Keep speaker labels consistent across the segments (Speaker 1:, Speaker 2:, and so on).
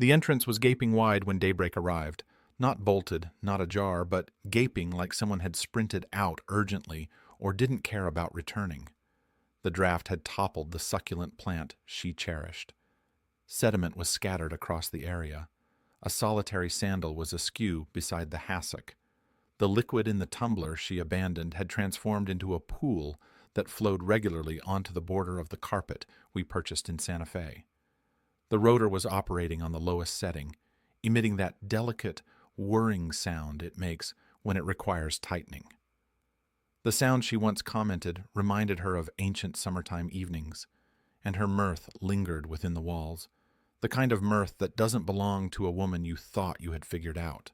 Speaker 1: The entrance was gaping wide when daybreak arrived, not bolted, not ajar, but gaping like someone had sprinted out urgently or didn't care about returning. The draft had toppled the succulent plant she cherished. Sediment was scattered across the area. A solitary sandal was askew beside the hassock. The liquid in the tumbler she abandoned had transformed into a pool that flowed regularly onto the border of the carpet we purchased in Santa Fe. The rotor was operating on the lowest setting, emitting that delicate, whirring sound it makes when it requires tightening. The sound she once commented reminded her of ancient summertime evenings, and her mirth lingered within the walls, the kind of mirth that doesn't belong to a woman you thought you had figured out.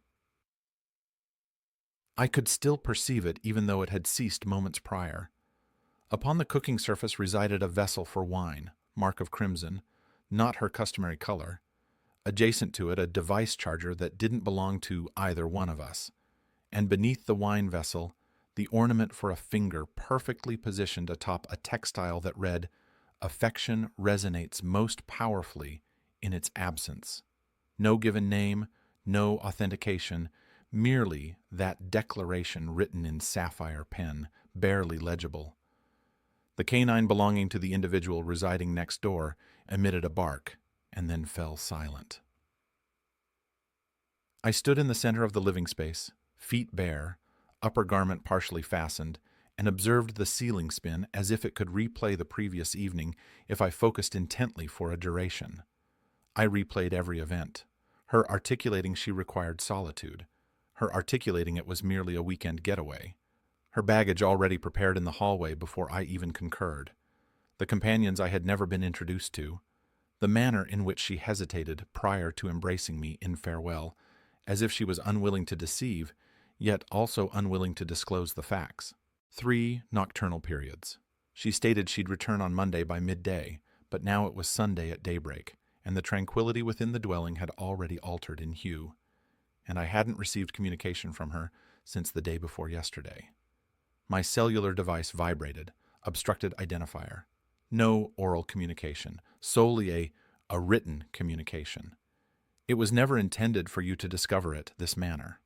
Speaker 1: I could still perceive it even though it had ceased moments prior. Upon the cooking surface resided a vessel for wine, mark of crimson, not her customary color. Adjacent to it, a device charger that didn't belong to either one of us. And beneath the wine vessel, the ornament for a finger perfectly positioned atop a textile that read, "Affection resonates most powerfully in its absence." No given name, no authentication, merely that declaration written in sapphire pen, barely legible. The canine belonging to the individual residing next door emitted a bark and then fell silent. I stood in the center of the living space, feet bare, upper garment partially fastened, and observed the ceiling spin as if it could replay the previous evening if I focused intently for a duration. I replayed every event. Her articulating she required solitude. Her articulating it was merely a weekend getaway. Her baggage already prepared in the hallway before I even concurred. The companions I had never been introduced to. The manner in which she hesitated prior to embracing me in farewell, as if she was unwilling to deceive, yet also unwilling to disclose the facts. 3 nocturnal periods. She stated she'd return on Monday by midday, but now it was Sunday at daybreak, and the tranquility within the dwelling had already altered in hue, and I hadn't received communication from her since the day before yesterday. My cellular device vibrated, obstructed identifier. No oral communication, solely a written communication. It was never intended for you to discover it this manner.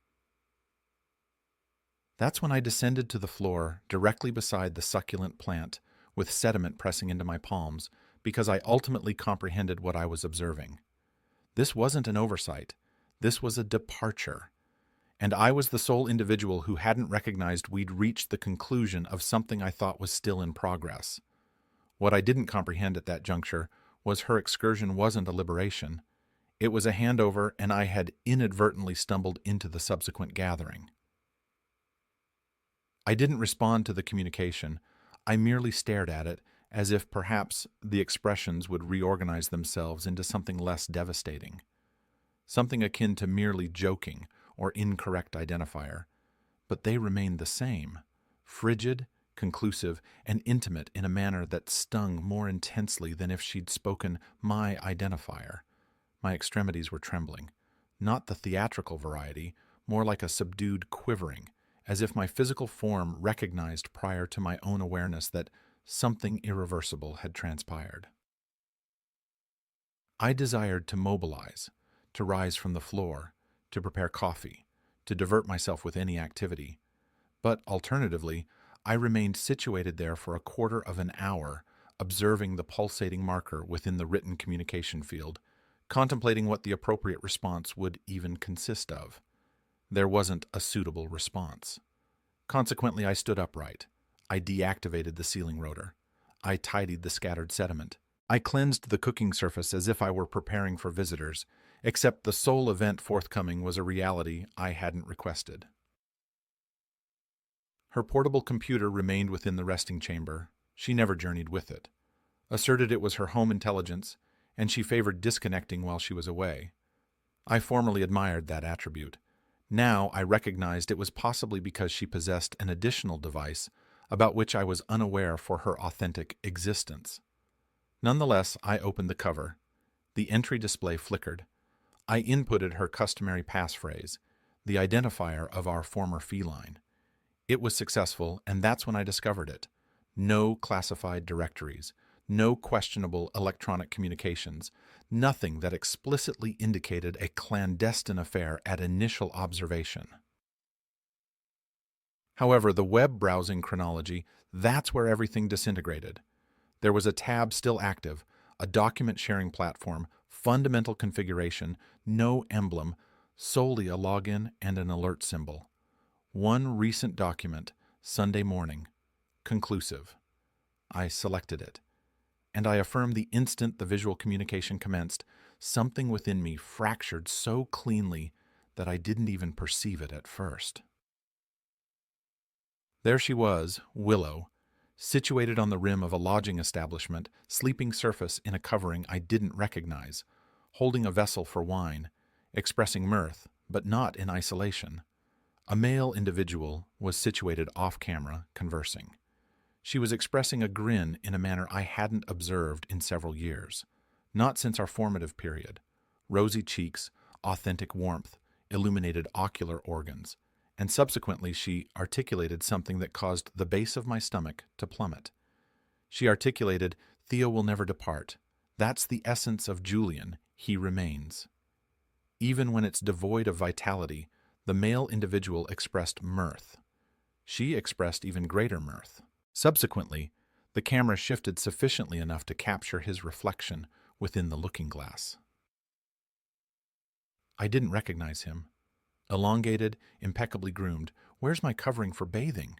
Speaker 1: That's when I descended to the floor directly beside the succulent plant, with sediment pressing into my palms, because I ultimately comprehended what I was observing. This wasn't an oversight. This was a departure. And I was the sole individual who hadn't recognized we'd reached the conclusion of something I thought was still in progress. What I didn't comprehend at that juncture was her excursion wasn't a liberation. It was a handover, and I had inadvertently stumbled into the subsequent gathering. I didn't respond to the communication. I merely stared at it, as if perhaps the expressions would reorganize themselves into something less devastating. Something akin to merely joking or incorrect identifier. But they remained the same, frigid, conclusive, and intimate in a manner that stung more intensely than if she'd spoken my identifier. My extremities were trembling, not the theatrical variety, more like a subdued quivering, as if my physical form recognized prior to my own awareness that something irreversible had transpired. I desired to mobilize, to rise from the floor, to prepare coffee, to divert myself with any activity. But alternatively, I remained situated there for a quarter of an hour, observing the pulsating marker within the written communication field, contemplating what the appropriate response would even consist of. There wasn't a suitable response. Consequently, I stood upright. I deactivated the ceiling rotor. I tidied the scattered sediment. I cleansed the cooking surface as if I were preparing for visitors, except the sole event forthcoming was a reality I hadn't requested. Her portable computer remained within the resting chamber. She never journeyed with it. Asserted it was her home intelligence, and she favored disconnecting while she was away. I formerly admired that attribute. Now I recognized it was possibly because she possessed an additional device about which I was unaware for her authentic existence. Nonetheless, I opened the cover. The entry display flickered. I inputted her customary passphrase, the identifier of our former feline. It was successful, and that's when I discovered it. No classified directories, no questionable electronic communications, nothing that explicitly indicated a clandestine affair at initial observation. However, the web browsing chronology, that's where everything disintegrated. There was a tab still active, a document sharing platform, fundamental configuration, no emblem, solely a login and an alert symbol. One recent document, Sunday morning. Conclusive. I selected it, and I affirm the instant the visual communication commenced, something within me fractured so cleanly that I didn't even perceive it at first. There she was, Willow, situated on the rim of a lodging establishment, sleeping surface in a covering I didn't recognize, holding a vessel for wine, expressing mirth, but not in isolation. A male individual was situated off-camera, conversing. She was expressing a grin in a manner I hadn't observed in several years, not since our formative period. Rosy cheeks, authentic warmth, illuminated ocular organs, and subsequently she articulated something that caused the base of my stomach to plummet. She articulated, "Theo will never depart. That's the essence of Julian. He remains." Even when it's devoid of vitality, the male individual expressed mirth. She expressed even greater mirth. Subsequently, the camera shifted sufficiently enough to capture his reflection within the looking glass. I didn't recognize him. Elongated, impeccably groomed. Where's my covering for bathing?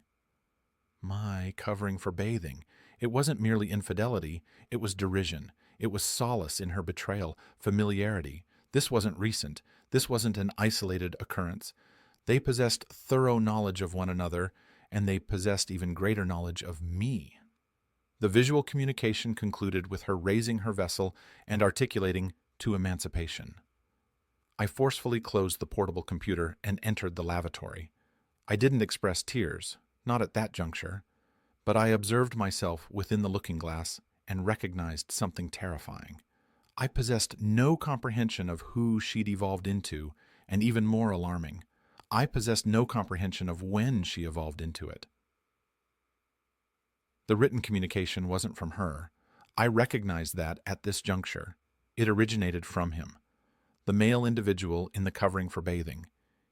Speaker 1: My covering for bathing. It wasn't merely infidelity, it was derision. It was solace in her betrayal, familiarity. This wasn't recent. This wasn't an isolated occurrence. They possessed thorough knowledge of one another, and they possessed even greater knowledge of me. The visual communication concluded with her raising her vessel and articulating, "To emancipation." I forcefully closed the portable computer and entered the lavatory. I didn't express tears, not at that juncture, but I observed myself within the looking glass and recognized something terrifying. I possessed no comprehension of who she'd evolved into, and even more alarming, I possessed no comprehension of when she evolved into it. The written communication wasn't from her. I recognized that at this juncture. It originated from him. The male individual in the covering for bathing.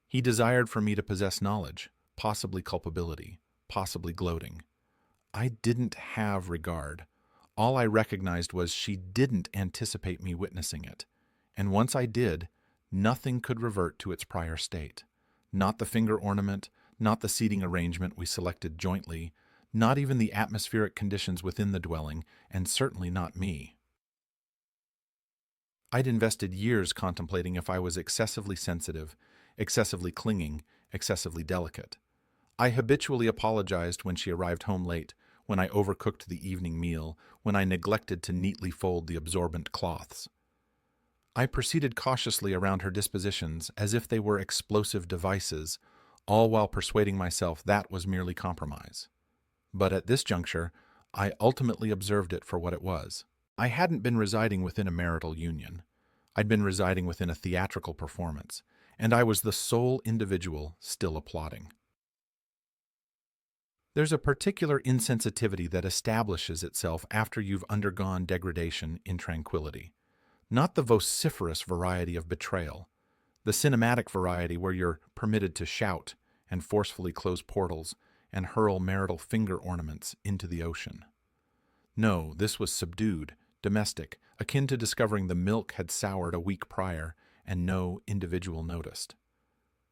Speaker 1: He desired for me to possess knowledge, possibly culpability, possibly gloating. I didn't have regard. All I recognized was she didn't anticipate me witnessing it. And once I did, nothing could revert to its prior state. Not the finger ornament, not the seating arrangement we selected jointly, not even the atmospheric conditions within the dwelling, and certainly not me. I'd invested years contemplating if I was excessively sensitive, excessively clinging, excessively delicate. I habitually apologized when she arrived home late, when I overcooked the evening meal, when I neglected to neatly fold the absorbent cloths. I proceeded cautiously around her dispositions as if they were explosive devices, all while persuading myself that was merely compromise. But at this juncture, I ultimately observed it for what it was. I hadn't been residing within a marital union. I'd been residing within a theatrical performance, and I was the sole individual still applauding. There's a particular insensitivity that establishes itself after you've undergone degradation in tranquility. Not the vociferous variety of betrayal, the cinematic variety where you're permitted to shout and forcefully close portals and hurl marital finger ornaments into the ocean. No, this was subdued, domestic, akin to discovering the milk had soured a week prior and no individual noticed.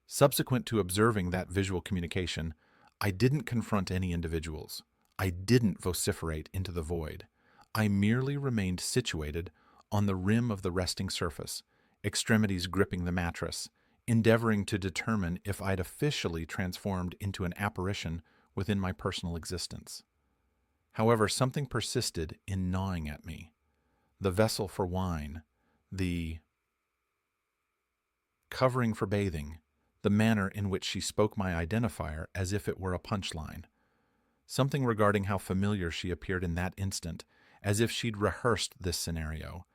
Speaker 1: Subsequent to observing that visual communication, I didn't confront any individuals. I didn't vociferate into the void. I merely remained situated on the rim of the resting surface, extremities gripping the mattress, endeavoring to determine if I'd officially transformed into an apparition within my personal existence. However, something persisted in gnawing at me. The vessel for wine, the covering for bathing, the manner in which she spoke my identifier as if it were a punchline. Something regarding how familiar she appeared in that instant, as if she'd rehearsed this scenario,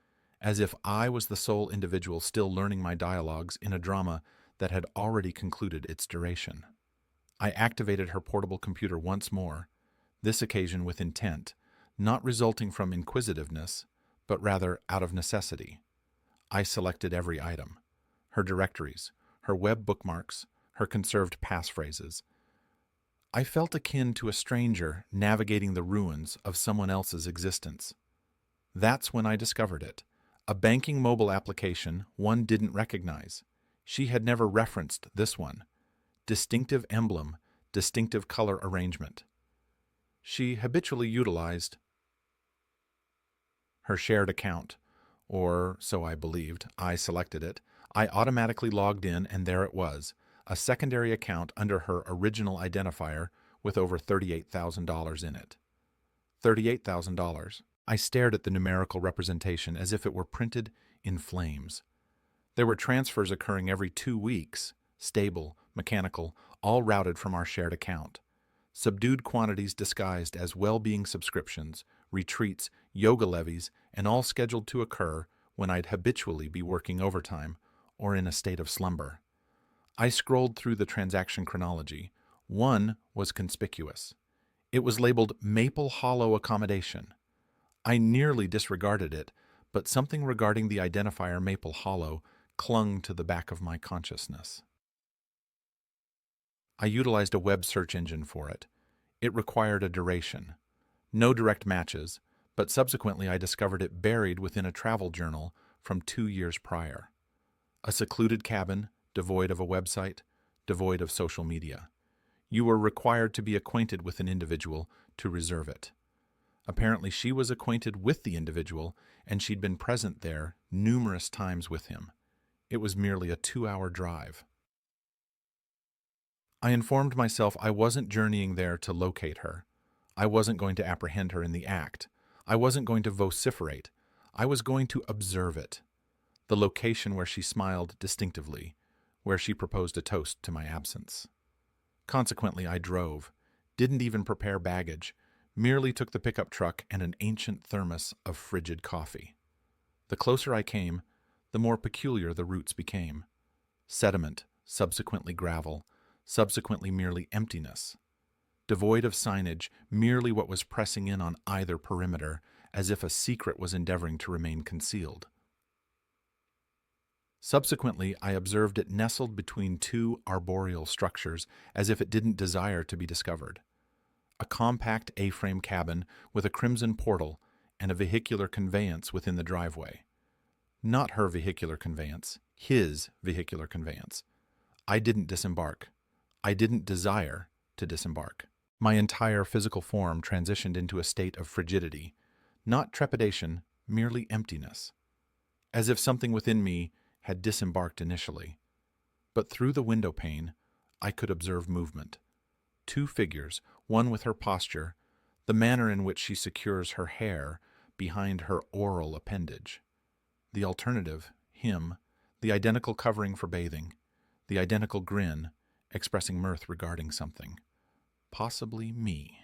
Speaker 1: as if I was the sole individual still learning my dialogues in a drama that had already concluded its duration. I activated her portable computer once more, this occasion with intent, not resulting from inquisitiveness, but rather out of necessity. I selected every item: her directories, her web bookmarks, her conserved passphrases. I felt akin to a stranger navigating the ruins of someone else's existence. That's when I discovered it. A banking mobile application one didn't recognize. She had never referenced this one. Distinctive emblem, distinctive color arrangement. She habitually utilized her shared account, or so I believed. I selected it. I automatically logged in, and there it was, a secondary account under her original identifier with over $38,000 in it. $38,000. I stared at the numerical representation as if it were printed in flames. There were transfers occurring every 2 weeks, stable, mechanical, all routed from our shared account. Subdued quantities disguised as well-being subscriptions, retreats, yoga levies, and all scheduled to occur when I'd habitually be working overtime or in a state of slumber. I scrolled through the transaction chronology. One was conspicuous. It was labeled Maple Hollow Accommodation. I nearly disregarded it, but something regarding the identifier Maple Hollow clung to the back of my consciousness. I utilized a web search engine for it. It required a duration. No direct matches, but subsequently I discovered it buried within a travel journal from 2 years prior. A secluded cabin, devoid of a website, devoid of social media. You were required to be acquainted with an individual to reserve it. Apparently she was acquainted with the individual, and she'd been present there numerous times with him. It was merely a 2-hour drive. I informed myself I wasn't journeying there to locate her. I wasn't going to apprehend her in the act. I wasn't going to vociferate. I was going to observe it. The location where she smiled distinctively, where she proposed a toast to my absence. Consequently, I drove, didn't even prepare baggage, merely took the pickup truck and an ancient thermos of frigid coffee. The closer I came, the more peculiar the routes became. Sediment, subsequently gravel, subsequently merely emptiness. Devoid of signage, merely what was pressing in on either perimeter, as if a secret was endeavoring to remain concealed. Subsequently, I observed it nestled between 2 arboreal structures, as if it didn't desire to be discovered. A compact A-frame cabin with a crimson portal and a vehicular conveyance within the driveway. Not her vehicular conveyance, his vehicular conveyance. I didn't disembark. I didn't desire to disembark. My entire physical form transitioned into a state of frigidity, not trepidation, merely emptiness, as if something within me had disembarked initially. But through the window pane, I could observe movement. 2 figures, one with her posture, the manner in which she secures her hair behind her oral appendage. The alternative, him, the identical covering for bathing, the identical grin, expressing mirth regarding something. Possibly me.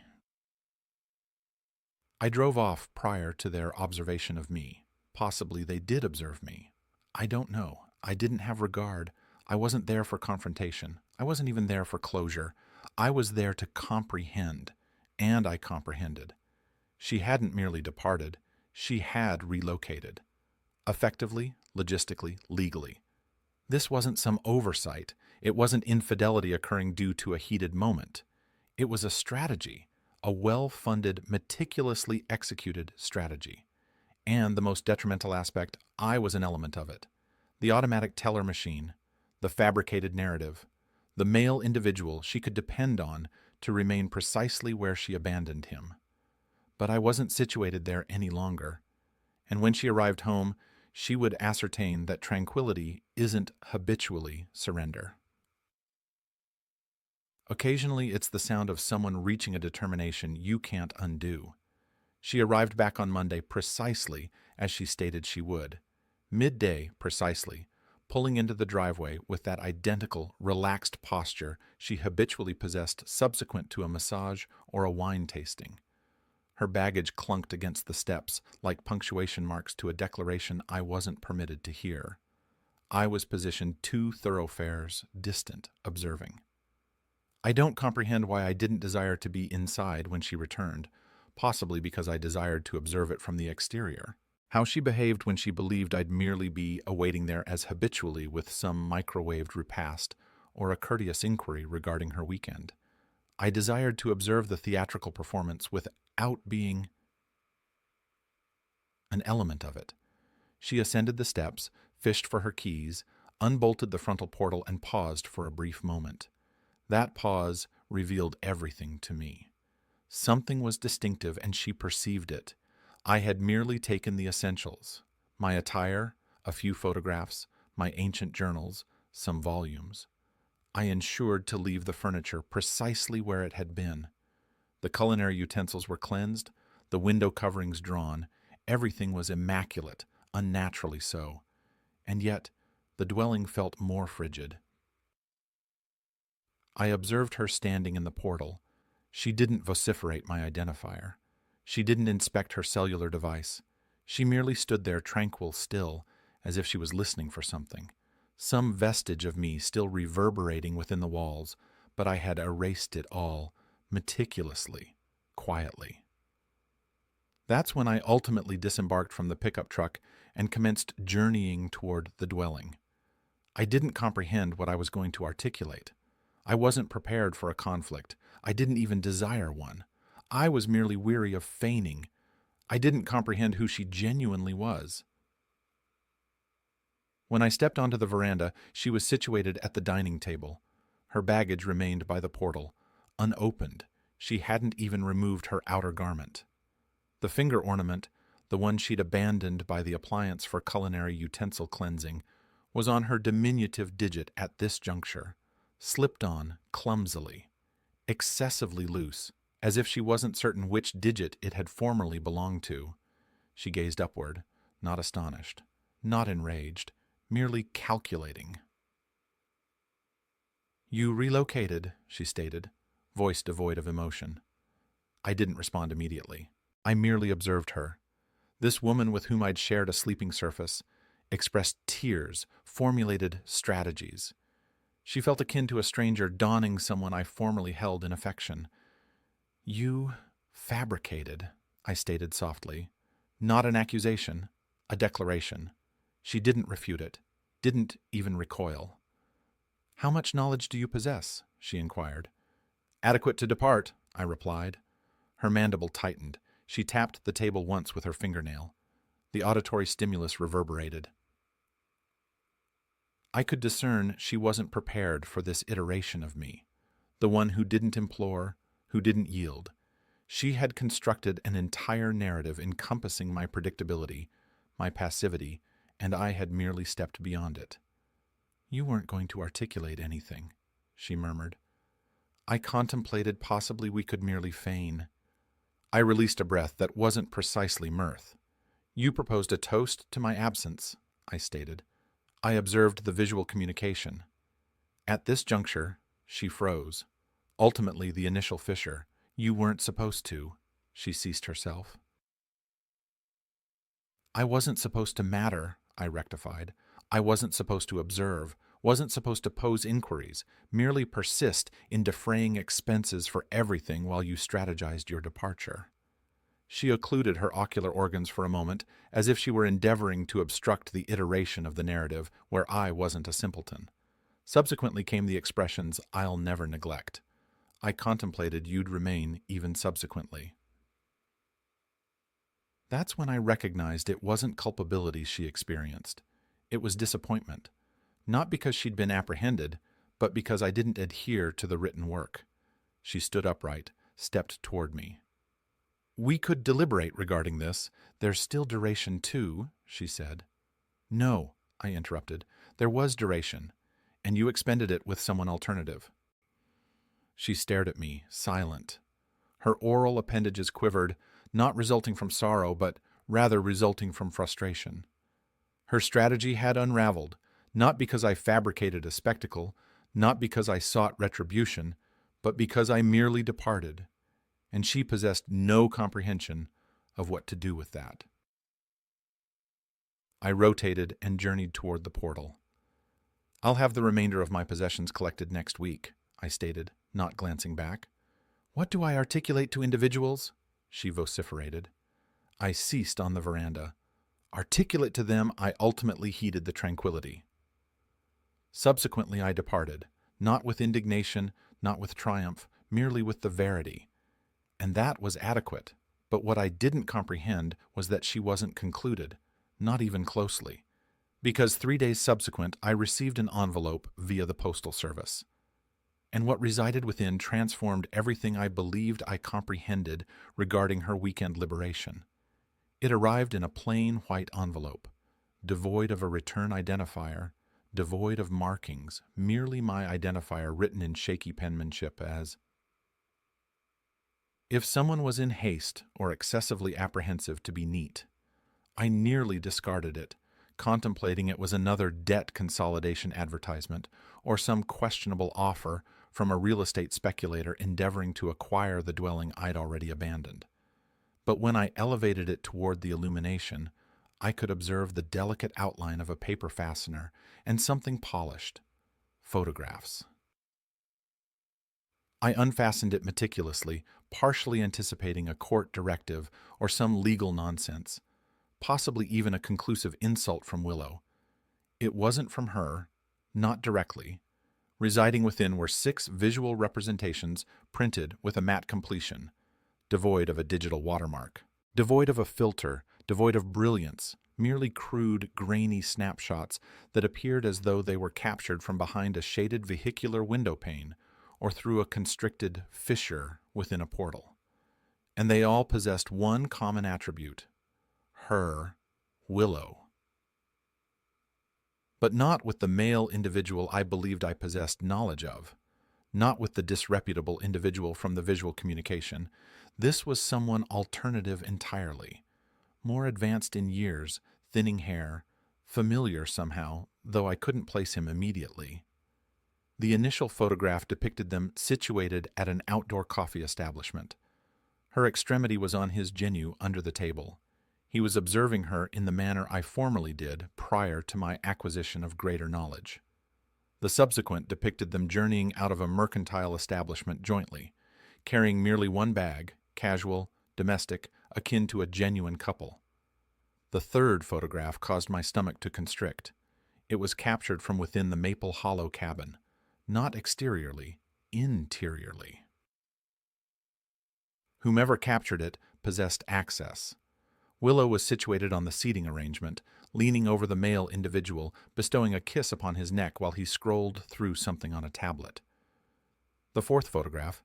Speaker 1: I drove off prior to their observation of me. Possibly they did observe me. I don't know. I didn't have regard. I wasn't there for confrontation. I wasn't even there for closure. I was there to comprehend, and I comprehended. She hadn't merely departed. She had relocated. Effectively, logistically, legally. This wasn't some oversight. It wasn't infidelity occurring due to a heated moment. It was a strategy, a well-funded, meticulously executed strategy. And the most detrimental aspect, I was an element of it. The automatic teller machine, the fabricated narrative, the male individual she could depend on to remain precisely where she abandoned him. But I wasn't situated there any longer. And when she arrived home, she would ascertain that tranquility isn't habitually surrender. Occasionally, it's the sound of someone reaching a determination you can't undo. She arrived back on Monday precisely as she stated she would. Midday, precisely, pulling into the driveway with that identical, relaxed posture she habitually possessed subsequent to a massage or a wine tasting. Her baggage clunked against the steps like punctuation marks to a declaration I wasn't permitted to hear. I was positioned 2 thoroughfares distant, observing. I don't comprehend why I didn't desire to be inside when she returned. possibly because I desired to observe it from the exterior. How she behaved when she believed I'd merely be awaiting there as habitually with some microwaved repast or a courteous inquiry regarding her weekend. I desired to observe the theatrical performance without being an element of it. She ascended the steps, fished for her keys, unbolted the frontal portal, and paused for a brief moment. That pause revealed everything to me. Something was distinctive, and she perceived it. I had merely taken the essentials: my attire, a few photographs, my ancient journals, some volumes. I ensured to leave the furniture precisely where it had been. The culinary utensils were cleansed, the window coverings drawn, everything was immaculate, unnaturally so. And yet, the dwelling felt more frigid. I observed her standing in the portal. She didn't vociferate my identifier. She didn't inspect her cellular device. She merely stood there tranquil, still, as if she was listening for something. Some vestige of me still reverberating within the walls, but I had erased it all, meticulously, quietly. That's when I ultimately disembarked from the pickup truck and commenced journeying toward the dwelling. I didn't comprehend what I was going to articulate. I wasn't prepared for a conflict. I didn't even desire one. I was merely weary of feigning. I didn't comprehend who she genuinely was. When I stepped onto the veranda, she was situated at the dining table. Her baggage remained by the portal, unopened. She hadn't even removed her outer garment. The finger ornament, the one she'd abandoned by the appliance for culinary utensil cleansing, was on her diminutive digit at this juncture, slipped on clumsily, excessively loose, as if she wasn't certain which digit it had formerly belonged to. She gazed upward, not astonished, not enraged, merely calculating. "You relocated," she stated, voice devoid of emotion. I didn't respond immediately. I merely observed her. This woman with whom I'd shared a sleeping surface expressed tears, formulated strategies. She felt akin to a stranger donning someone I formerly held in affection. "You fabricated," I stated softly. Not an accusation, a declaration. She didn't refute it, didn't even recoil. "How much knowledge do you possess?" she inquired. "Adequate to depart," I replied. Her mandible tightened. She tapped the table once with her fingernail. The auditory stimulus reverberated. I could discern she wasn't prepared for this iteration of me, the one who didn't implore, who didn't yield. She had constructed an entire narrative encompassing my predictability, my passivity, and I had merely stepped beyond it. "You weren't going to articulate anything," she murmured. I contemplated possibly we could merely feign. I released a breath that wasn't precisely mirth. "You proposed a toast to my absence," I stated. I observed the visual communication. At this juncture, she froze. Ultimately, the initial fissure. "You weren't supposed to," she ceased herself. "I wasn't supposed to matter," I rectified. "I wasn't supposed to observe, wasn't supposed to pose inquiries, merely persist in defraying expenses for everything while you strategized your departure." She occluded her ocular organs for a moment, as if she were endeavoring to obstruct the iteration of the narrative where I wasn't a simpleton. Subsequently came the expressions, "I'll never neglect." I contemplated you'd remain even subsequently. That's when I recognized it wasn't culpability she experienced. It was disappointment. Not because she'd been apprehended, but because I didn't adhere to the written work. She stood upright, stepped toward me. "We could deliberate regarding this. There's still duration too," she said. "No," I interrupted. "There was duration, and you expended it with someone alternative." She stared at me, silent. Her oral appendages quivered, not resulting from sorrow, but rather resulting from frustration. Her strategy had unraveled, not because I fabricated a spectacle, not because I sought retribution, but because I merely departed, and she possessed no comprehension of what to do with that. I rotated and journeyed toward the portal. "I'll have the remainder of my possessions collected next week," I stated, not glancing back. "What do I articulate to individuals?" she vociferated. I ceased on the veranda. Articulate to them, I ultimately heeded the tranquility. Subsequently, I departed, not with indignation, not with triumph, merely with the verity. And that was adequate. But what I didn't comprehend was that she wasn't concluded, not even closely. Because 3 days subsequent, I received an envelope via the postal service. And what resided within transformed everything I believed I comprehended regarding her weekend liberation. It arrived in a plain white envelope, devoid of a return identifier, devoid of markings, merely my identifier written in shaky penmanship as, if someone was in haste or excessively apprehensive to be neat. I nearly discarded it, contemplating it was another debt consolidation advertisement or some questionable offer from a real estate speculator endeavoring to acquire the dwelling I'd already abandoned. But when I elevated it toward the illumination, I could observe the delicate outline of a paper fastener and something polished. Photographs. I unfastened it meticulously, partially anticipating a court directive or some legal nonsense, possibly even a conclusive insult from Willow. It wasn't from her, not directly. Residing within were 6 visual representations printed with a matte completion, devoid of a digital watermark, devoid of a filter, devoid of brilliance, merely crude, grainy snapshots that appeared as though they were captured from behind a shaded vehicular window pane or through a constricted fissure within a portal. And they all possessed one common attribute: her, Willow. But not with the male individual I believed I possessed knowledge of, not with the disreputable individual from the visual communication. This was someone alternative entirely, more advanced in years, thinning hair, familiar somehow, though I couldn't place him immediately. The initial photograph depicted them situated at an outdoor coffee establishment. Her extremity was on his genu under the table. He was observing her in the manner I formerly did prior to my acquisition of greater knowledge. The subsequent depicted them journeying out of a mercantile establishment jointly, carrying merely one bag, casual, domestic, akin to a genuine couple. The third photograph caused my stomach to constrict. It was captured from within the Maple Hollow cabin, not exteriorly, interiorly. Whomever captured it possessed access. Willow was situated on the seating arrangement, leaning over the male individual, bestowing a kiss upon his neck while he scrolled through something on a tablet. The fourth photograph,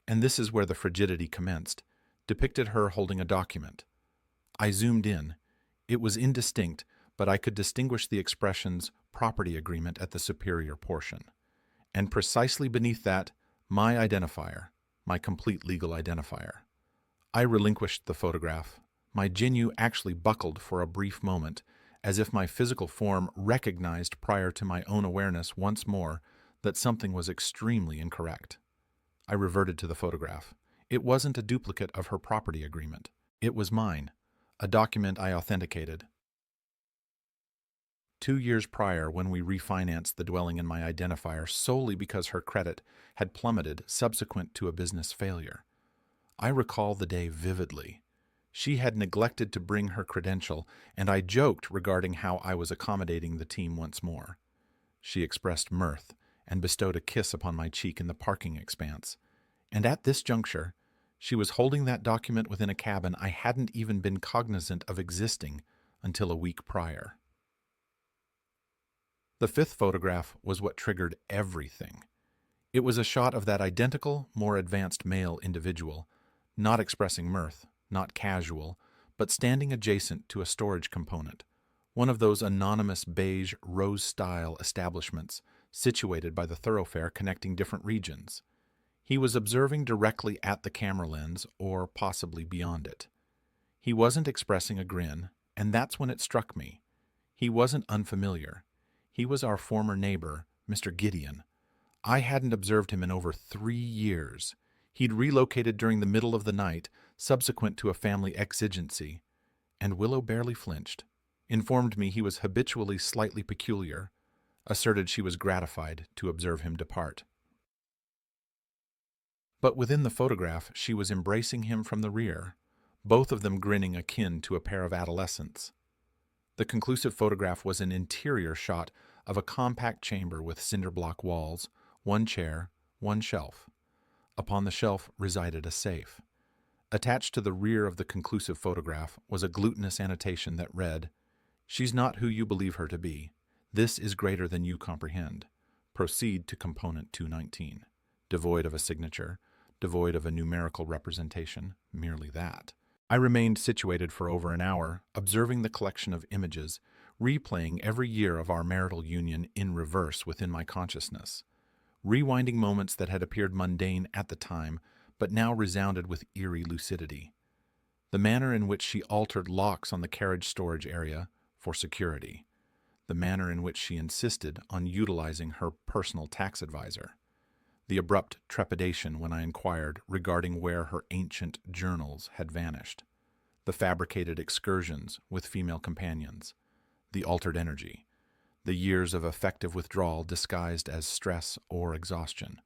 Speaker 1: and this is where the frigidity commenced, depicted her holding a document. I zoomed in. It was indistinct, but I could distinguish the expressions property agreement at the superior portion. And precisely beneath that, my identifier, my complete legal identifier. I relinquished the photograph. My genu actually buckled for a brief moment, as if my physical form recognized prior to my own awareness once more that something was extremely incorrect. I reverted to the photograph. It wasn't a duplicate of her property agreement. It was mine, a document I authenticated. 2 years prior, when we refinanced the dwelling in my identifier solely because her credit had plummeted subsequent to a business failure. I recall the day vividly. She had neglected to bring her credential, and I joked regarding how I was accommodating the team once more. She expressed mirth and bestowed a kiss upon my cheek in the parking expanse. And at this juncture, she was holding that document within a cabin I hadn't even been cognizant of existing until a week prior. The fifth photograph was what triggered everything. It was a shot of that identical, more advanced male individual, not expressing mirth, not casual, but standing adjacent to a storage component, one of those anonymous beige rose-style establishments situated by the thoroughfare connecting different regions. He was observing directly at the camera lens, or possibly beyond it. He wasn't expressing a grin, and that's when it struck me. He wasn't unfamiliar. He was our former neighbor, Mr. Gideon. I hadn't observed him in over 3 years. He'd relocated during the middle of the night, subsequent to a family exigency, and Willow barely flinched, informed me he was habitually slightly peculiar, asserted she was gratified to observe him depart. But within the photograph, she was embracing him from the rear, both of them grinning akin to a pair of adolescents. The conclusive photograph was an interior shot of a compact chamber with cinder-block walls, one chair, one shelf. Upon the shelf resided a safe. Attached to the rear of the conclusive photograph was a glutinous annotation that read, "She's not who you believe her to be. This is greater than you comprehend. Proceed to component 219." Devoid of a signature, devoid of a numerical representation, merely that. I remained situated for over an hour, observing the collection of images, replaying every year of our marital union in reverse within my consciousness, rewinding moments that had appeared mundane at the time, but now resounded with eerie lucidity. The manner in which she altered locks on the carriage storage area for security. The manner in which she insisted on utilizing her personal tax advisor. The abrupt trepidation when I inquired regarding where her ancient journals had vanished. The fabricated excursions with female companions. The altered energy. The years of effective withdrawal disguised as stress or exhaustion.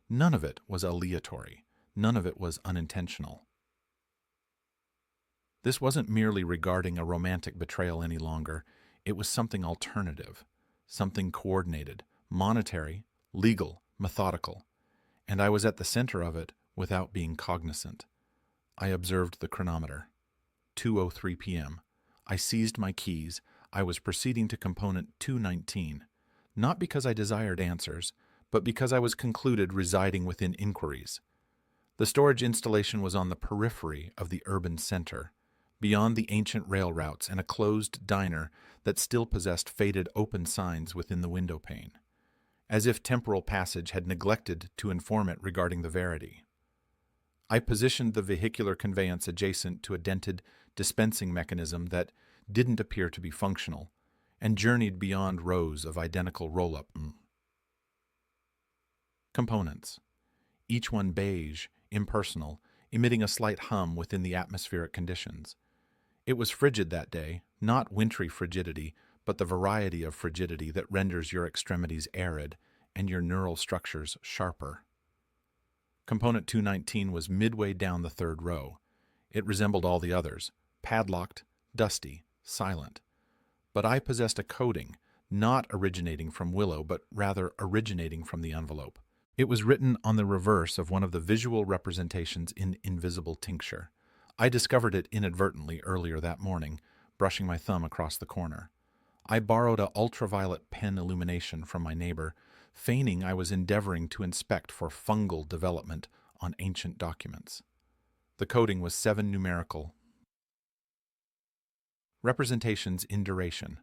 Speaker 1: None of it was aleatory. None of it was unintentional. This wasn't merely regarding a romantic betrayal any longer. It was something alternative, something coordinated, monetary, legal, methodical. And I was at the center of it without being cognizant. I observed the chronometer. 2:03 p.m. I seized my keys. I was proceeding to component 219, not because I desired answers, but because I was concluded residing within inquiries. The storage installation was on the periphery of the urban center, beyond the ancient rail routes and a closed diner that still possessed faded open signs within the window pane, as if temporal passage had neglected to inform it regarding the verity. I positioned the vehicular conveyance adjacent to a dented dispensing mechanism that didn't appear to be functional, and journeyed beyond rows of identical roll-up components, each one beige, impersonal, emitting a slight hum within the atmospheric conditions. It was frigid that day, not wintry frigidity, but the variety of frigidity that renders your extremities arid and your neural structures sharper. Component 219 was midway down the third row. It resembled all the others, padlocked, dusty, silent. But I possessed a coding, not originating from Willow, but rather originating from the envelope. It was written on the reverse of one of the visual representations in invisible tincture. I discovered it inadvertently earlier that morning, brushing my thumb across the corner. I borrowed a ultraviolet pen illumination from my neighbor, feigning I was endeavoring to inspect for fungal development on ancient documents. The coding was 7 numerical representations in duration.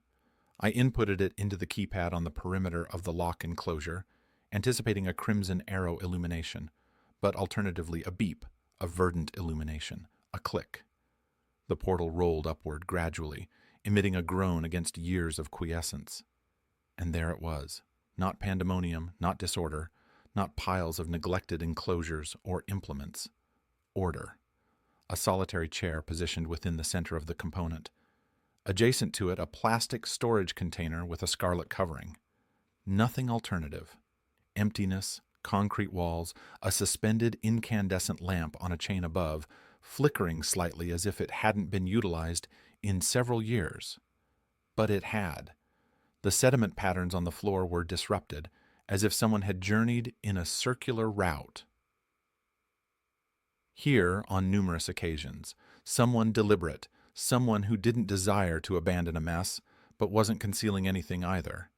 Speaker 1: I inputted it into the keypad on the perimeter of the lock enclosure, anticipating a crimson arrow illumination, but alternatively a beep, a verdant illumination, a click. The portal rolled upward gradually, emitting a groan against years of quiescence. And there it was, not pandemonium, not disorder, not piles of neglected enclosures or implements. Order. A solitary chair positioned within the center of the component. Adjacent to it, a plastic storage container with a scarlet covering. Nothing alternative. Emptiness, concrete walls, a suspended incandescent lamp on a chain above, flickering slightly as if it hadn't been utilized in several years. But it had. The sediment patterns on the floor were disrupted, as if someone had journeyed in a circular route. Here, on numerous occasions, someone deliberate, someone who didn't desire to abandon a mess, but wasn't concealing anything either.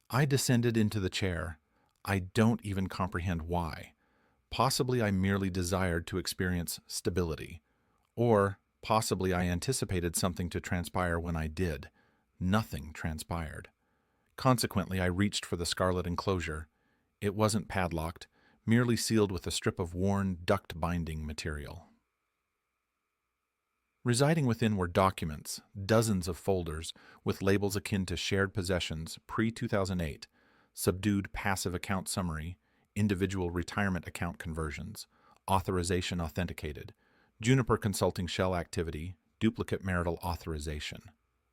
Speaker 1: I descended into the chair. I don't even comprehend why. Possibly I merely desired to experience stability. Or possibly I anticipated something to transpire when I did. Nothing transpired. Consequently, I reached for the scarlet enclosure. It wasn't padlocked, merely sealed with a strip of worn duct binding material. Residing within were documents, dozens of folders, with labels akin to shared possessions pre-2008, subdued passive account summary, individual retirement account conversions, authorization authenticated, Juniper Consulting shell activity, duplicate marital authorization.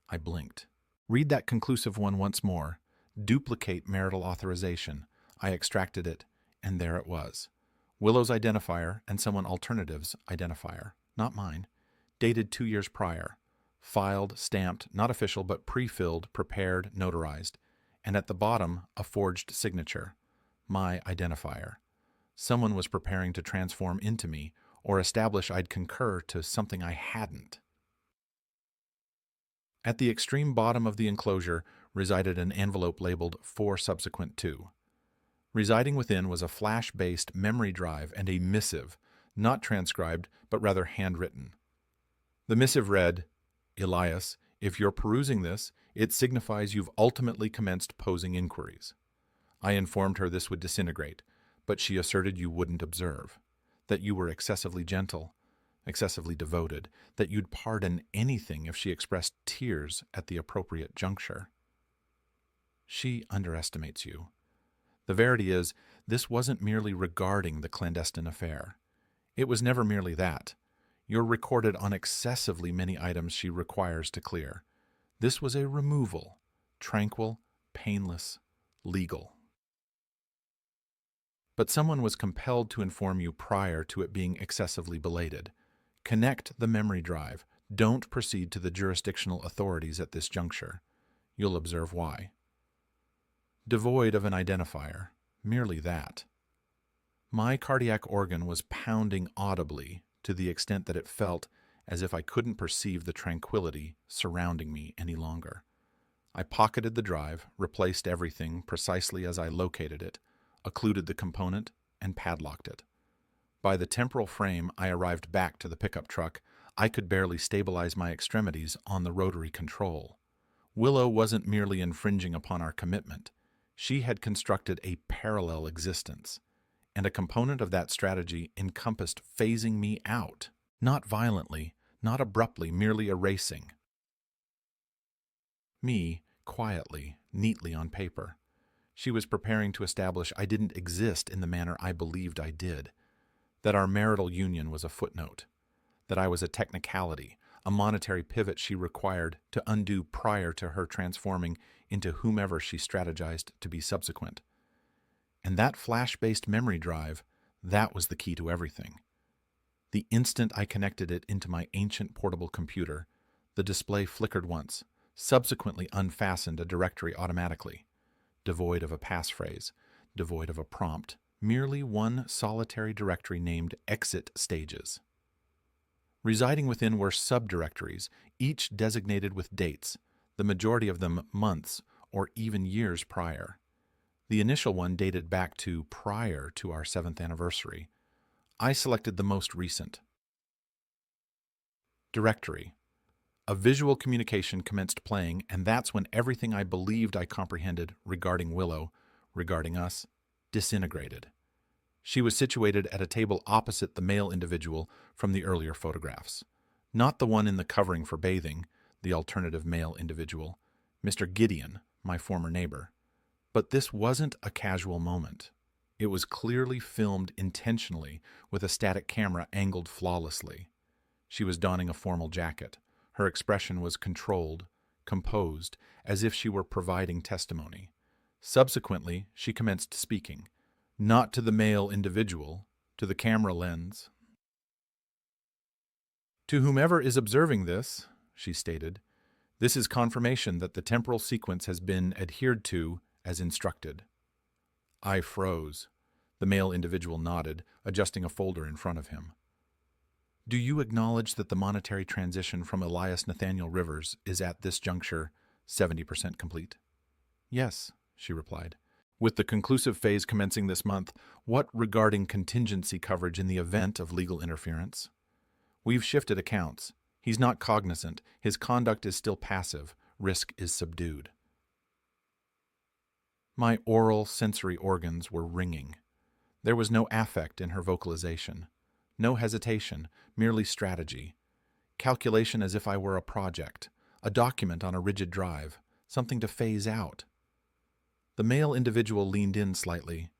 Speaker 1: I blinked. Read that conclusive one once more. Duplicate marital authorization. I extracted it, and there it was. Willow's identifier and someone alternative's identifier, not mine, dated 2 years prior, filed, stamped, not official but pre-filled, prepared, notarized, and at the bottom a forged signature, my identifier. Someone was preparing to transform into me or establish I'd concur to something I hadn't. At the extreme bottom of the enclosure resided an envelope labeled "For Subsequent To." Residing within was a flash-based memory drive and a missive, not transcribed but rather handwritten. The missive read, "Elias, if you're perusing this, it signifies you've ultimately commenced posing inquiries." I informed her this would disintegrate, but she asserted you wouldn't observe, that you were excessively gentle, excessively devoted, that you'd pardon anything if she expressed tears at the appropriate juncture. She underestimates you. The verity is, this wasn't merely regarding the clandestine affair. It was never merely that. You're recorded on excessively many items she requires to clear. This was a removal, tranquil, painless, legal. But someone was compelled to inform you prior to it being excessively belated. Connect the memory drive. Don't proceed to the jurisdictional authorities at this juncture. You'll observe why. Devoid of an identifier, merely that. My cardiac organ was pounding audibly to the extent that it felt as if I couldn't perceive the tranquility surrounding me any longer. I pocketed the drive, replaced everything precisely as I located it, occluded the component, and padlocked it. By the temporal frame I arrived back to the pickup truck, I could barely stabilize my extremities on the rotary control. Willow wasn't merely infringing upon our commitment. She had constructed a parallel existence, and a component of that strategy encompassed phasing me out, not violently, not abruptly, merely erasing me, quietly, neatly on paper. She was preparing to establish I didn't exist in the manner I believed I did, that our marital union was a footnote, that I was a technicality, a monetary pivot she required to undo prior to her transforming into whomever she strategized to be subsequent. And that flash-based memory drive, that was the key to everything. The instant I connected it into my ancient portable computer, the display flickered once, subsequently unfastened a directory automatically, devoid of a passphrase, devoid of a prompt, merely one solitary directory named Exit Stages. Residing within were subdirectories, each designated with dates, the majority of them months or even years prior. The initial one dated back to prior to our 7th anniversary. I selected the most recent. Directory. A visual communication commenced playing, and that's when everything I believed I comprehended regarding Willow, regarding us, disintegrated. She was situated at a table opposite the male individual from the earlier photographs. Not the one in the covering for bathing, the alternative male individual, Mr. Gideon, my former neighbor. But this wasn't a casual moment. It was clearly filmed intentionally with a static camera angled flawlessly. She was donning a formal jacket. Her expression was controlled, composed, as if she were providing testimony. Subsequently, she commenced speaking, not to the male individual, to the camera lens. "To whomever is observing this," she stated, "this is confirmation that the temporal sequence has been adhered to as instructed." I froze. The male individual nodded, adjusting a folder in front of him. "Do you acknowledge that the monetary transition from Elias Nathaniel Rivers is at this juncture 70% complete?" "Yes," she replied. "With the conclusive phase commencing this month, what regarding contingency coverage in the event of legal interference?" "We've shifted accounts. He's not cognizant. His conduct is still passive. Risk is subdued." My oral sensory organs were ringing. There was no affect in her vocalization. No hesitation, merely strategy. Calculation as if I were a project, a document on a rigid drive, something to phase out. The male individual leaned in slightly,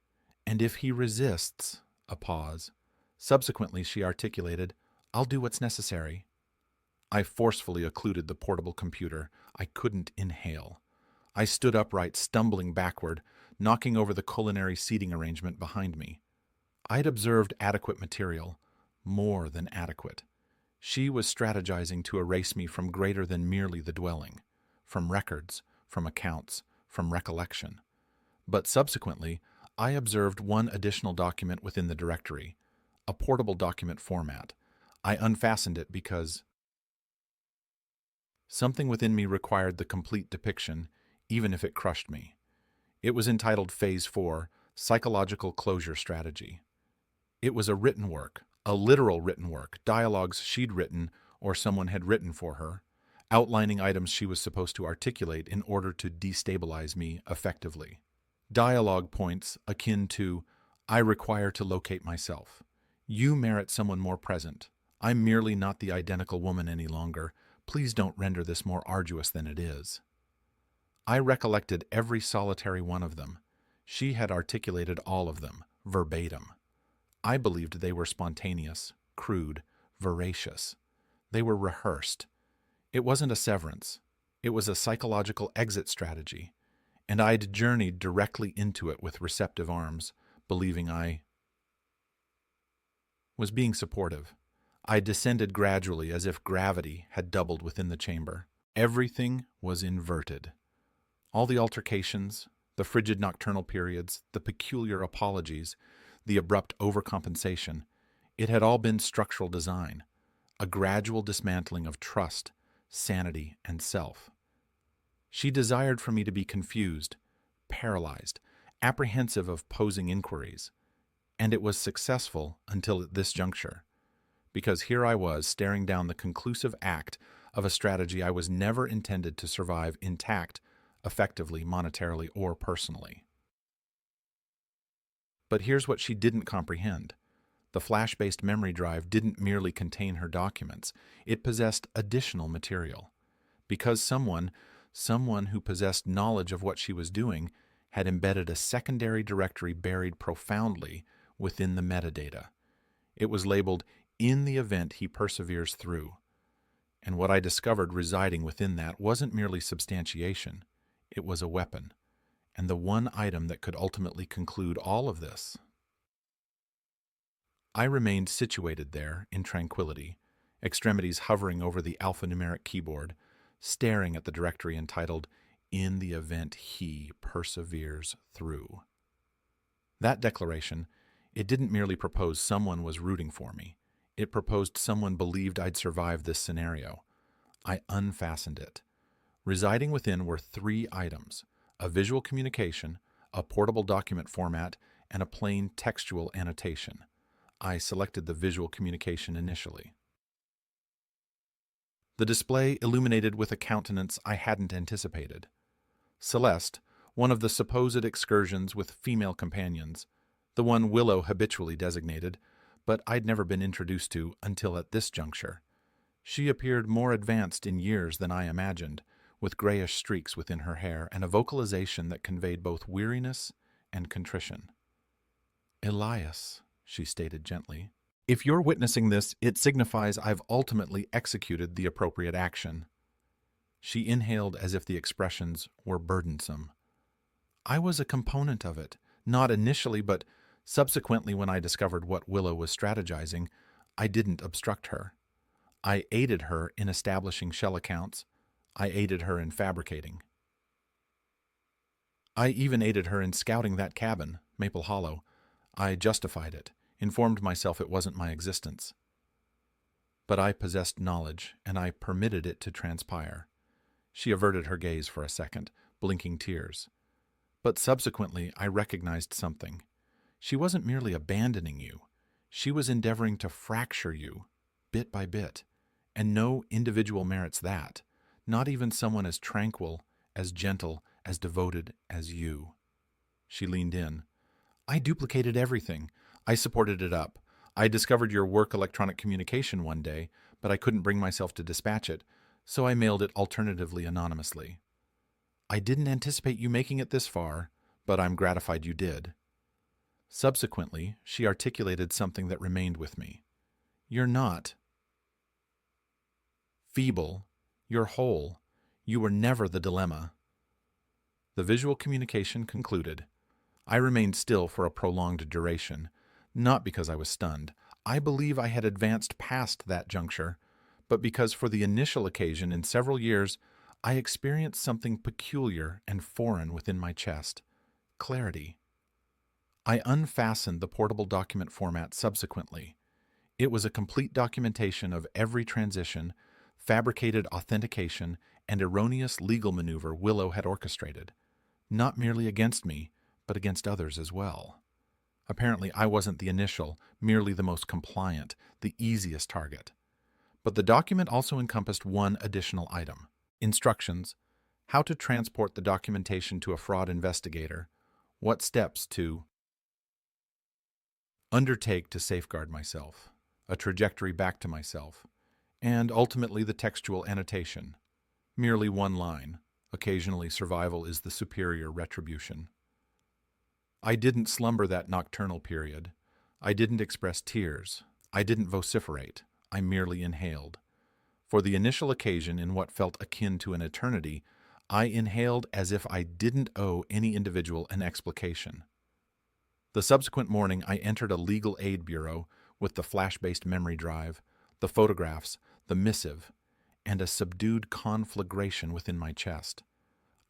Speaker 1: "And if he resists," a pause. Subsequently she articulated, "I'll do what's necessary." I forcefully occluded the portable computer. I couldn't inhale. I stood upright, stumbling backward, knocking over the culinary seating arrangement behind me. I'd observed adequate material, more than adequate. She was strategizing to erase me from greater than merely the dwelling, from records, from accounts, from recollection. But subsequently, I observed one additional document within the directory, a portable document format. I unfastened it because something within me required the complete depiction, even if it crushed me. It was entitled Phase 4, Psychological Closure Strategy. It was a written work, a literal written work, dialogues she'd written or someone had written for her, outlining items she was supposed to articulate in order to destabilize me effectively. Dialogue points akin to, I require to locate myself. You merit someone more present. I'm merely not the identical woman any longer. Please don't render this more arduous than it is. I recollected every solitary one of them. She had articulated all of them, verbatim. I believed they were spontaneous, crude, voracious. They were rehearsed. It wasn't a severance. It was a psychological exit strategy, and I'd journeyed directly into it with receptive arms, believing I was being supportive. I descended gradually as if gravity had doubled within the chamber. Everything was inverted. All the altercations, the frigid nocturnal periods, the peculiar apologies, the abrupt overcompensation, it had all been structural design, a gradual dismantling of trust, sanity, and self. She desired for me to be confused, paralyzed, apprehensive of posing inquiries, and it was successful until at this juncture, because here I was staring down the conclusive act of a strategy I was never intended to survive intact, effectively, monetarily, or personally. But here's what she didn't comprehend. The flash-based memory drive didn't merely contain her documents. It possessed additional material. Because someone who possessed knowledge of what she was doing, had embedded a secondary directory buried profoundly within the metadata. It was labeled, "In the event he perseveres through." And what I discovered residing within that wasn't merely substantiation. It was a weapon, and the one item that could ultimately conclude all of this. I remained situated there in tranquility, extremities hovering over the alphanumeric keyboard, staring at the directory entitled, "In the event he perseveres through." That declaration, it didn't merely propose someone was rooting for me. It proposed someone believed I'd survive this scenario. I unfastened it. Residing within were 3 items: a visual communication, a portable document format, and a plain textual annotation. I selected the visual communication initially. The display illuminated with a countenance I hadn't anticipated. Celeste, one of the supposed excursions with female companions, the one Willow habitually designated, but I'd never been introduced to until at this juncture. She appeared more advanced in years than I imagined, with grayish streaks within her hair and a vocalization that conveyed both weariness and contrition. "Elias," she stated gently, "if you're witnessing this, it signifies I've ultimately executed the appropriate action." She inhaled as if the expressions were burdensome. I was a component of it, not initially, but subsequently when I discovered what Willow was strategizing, I didn't obstruct her. I aided her in establishing shell accounts. I aided her in fabricating. I even aided her in scouting that cabin, Maple Hollow. I justified it, informed myself it wasn't my existence. But I possessed knowledge, and I permitted it to transpire. She averted her gaze for a second, blinking tears. But subsequently I recognized something. She wasn't merely abandoning you. She was endeavoring to fracture you, bit by bit. And no individual merits that, not even someone as tranquil, as gentle, as devoted as you. She leaned in. I duplicated everything. I supported it up. I discovered your work electronic communication one day, but I couldn't bring myself to dispatch it, so I mailed it alternatively anonymously. I didn't anticipate you making it this far, but I'm gratified you did. Subsequently, she articulated something that remained with me. You're not feeble. You're whole. You were never the dilemma. The visual communication concluded. I remained still for a prolonged duration. Not because I was stunned. I believe I had advanced past that juncture, but because for the initial occasion in several years, I experienced something peculiar and foreign within my chest. Clarity. I unfastened the portable document format subsequently. It was a complete documentation of every transition, fabricated authentication, and erroneous legal maneuver Willow had orchestrated, not merely against me, but against others as well. Apparently, I wasn't the initial, merely the most compliant, the easiest target. But the document also encompassed one additional item: instructions, how to transport the documentation to a fraud investigator, what steps to undertake to safeguard myself, a trajectory back to myself, and ultimately the textual annotation. Merely one line. Occasionally, survival is the superior retribution. I didn't slumber that nocturnal period. I didn't express tears. I didn't vociferate. I merely inhaled. For the initial occasion in what felt akin to an eternity, I inhaled as if I didn't owe any individual an explication. The subsequent morning, I entered a legal aid bureau with the flash-based memory drive, the photographs, the missive, and a subdued conflagration within my chest.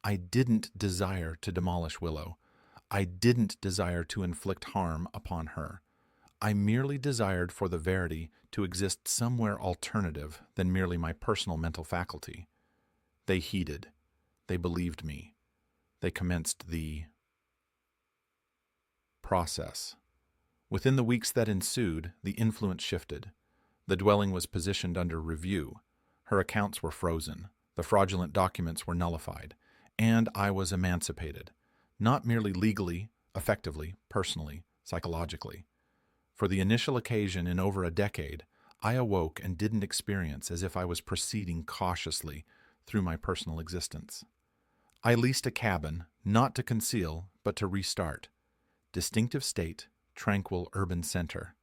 Speaker 1: I didn't desire to demolish Willow. I didn't desire to inflict harm upon her. I merely desired for the verity to exist somewhere alternative than merely my personal mental faculty. They heeded. They believed me. They commenced the process. Within the weeks that ensued, the influence shifted. The dwelling was positioned under review. Her accounts were frozen. The fraudulent documents were nullified. And I was emancipated. Not merely legally, effectively, personally, psychologically. For the initial occasion in over a decade, I awoke and didn't experience as if I was proceeding cautiously through my personal existence. I leased a cabin, not to conceal, but to restart. Distinctive state, tranquil urban center.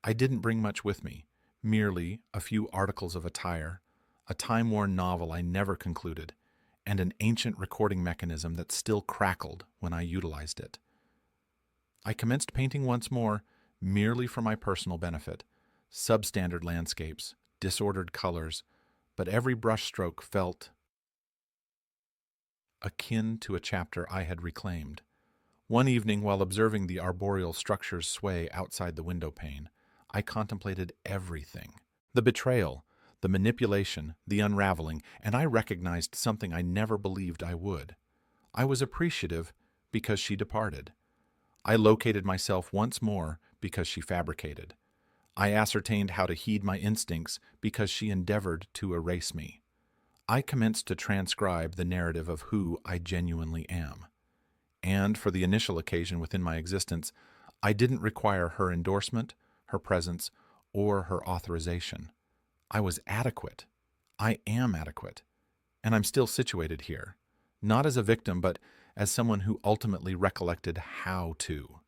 Speaker 1: I didn't bring much with me, merely a few articles of attire, a time-worn novel I never concluded, and an ancient recording mechanism that still crackled when I utilized it. I commenced painting once more, merely for my personal benefit, substandard landscapes, disordered colors, but every brushstroke felt akin to a chapter I had reclaimed. One evening, while observing the arboreal structures sway outside the window pane, I contemplated everything. The betrayal, the manipulation, the unraveling, and I recognized something I never believed I would. I was appreciative because she departed. I located myself once more because she fabricated. I ascertained how to heed my instincts because she endeavored to erase me. I commenced to transcribe the narrative of who I genuinely am. And for the initial occasion within my existence, I didn't require her endorsement, her presence, or her authorization. I was adequate. I am adequate. And I'm still situated here, not as a victim, but as someone who ultimately recollected how to.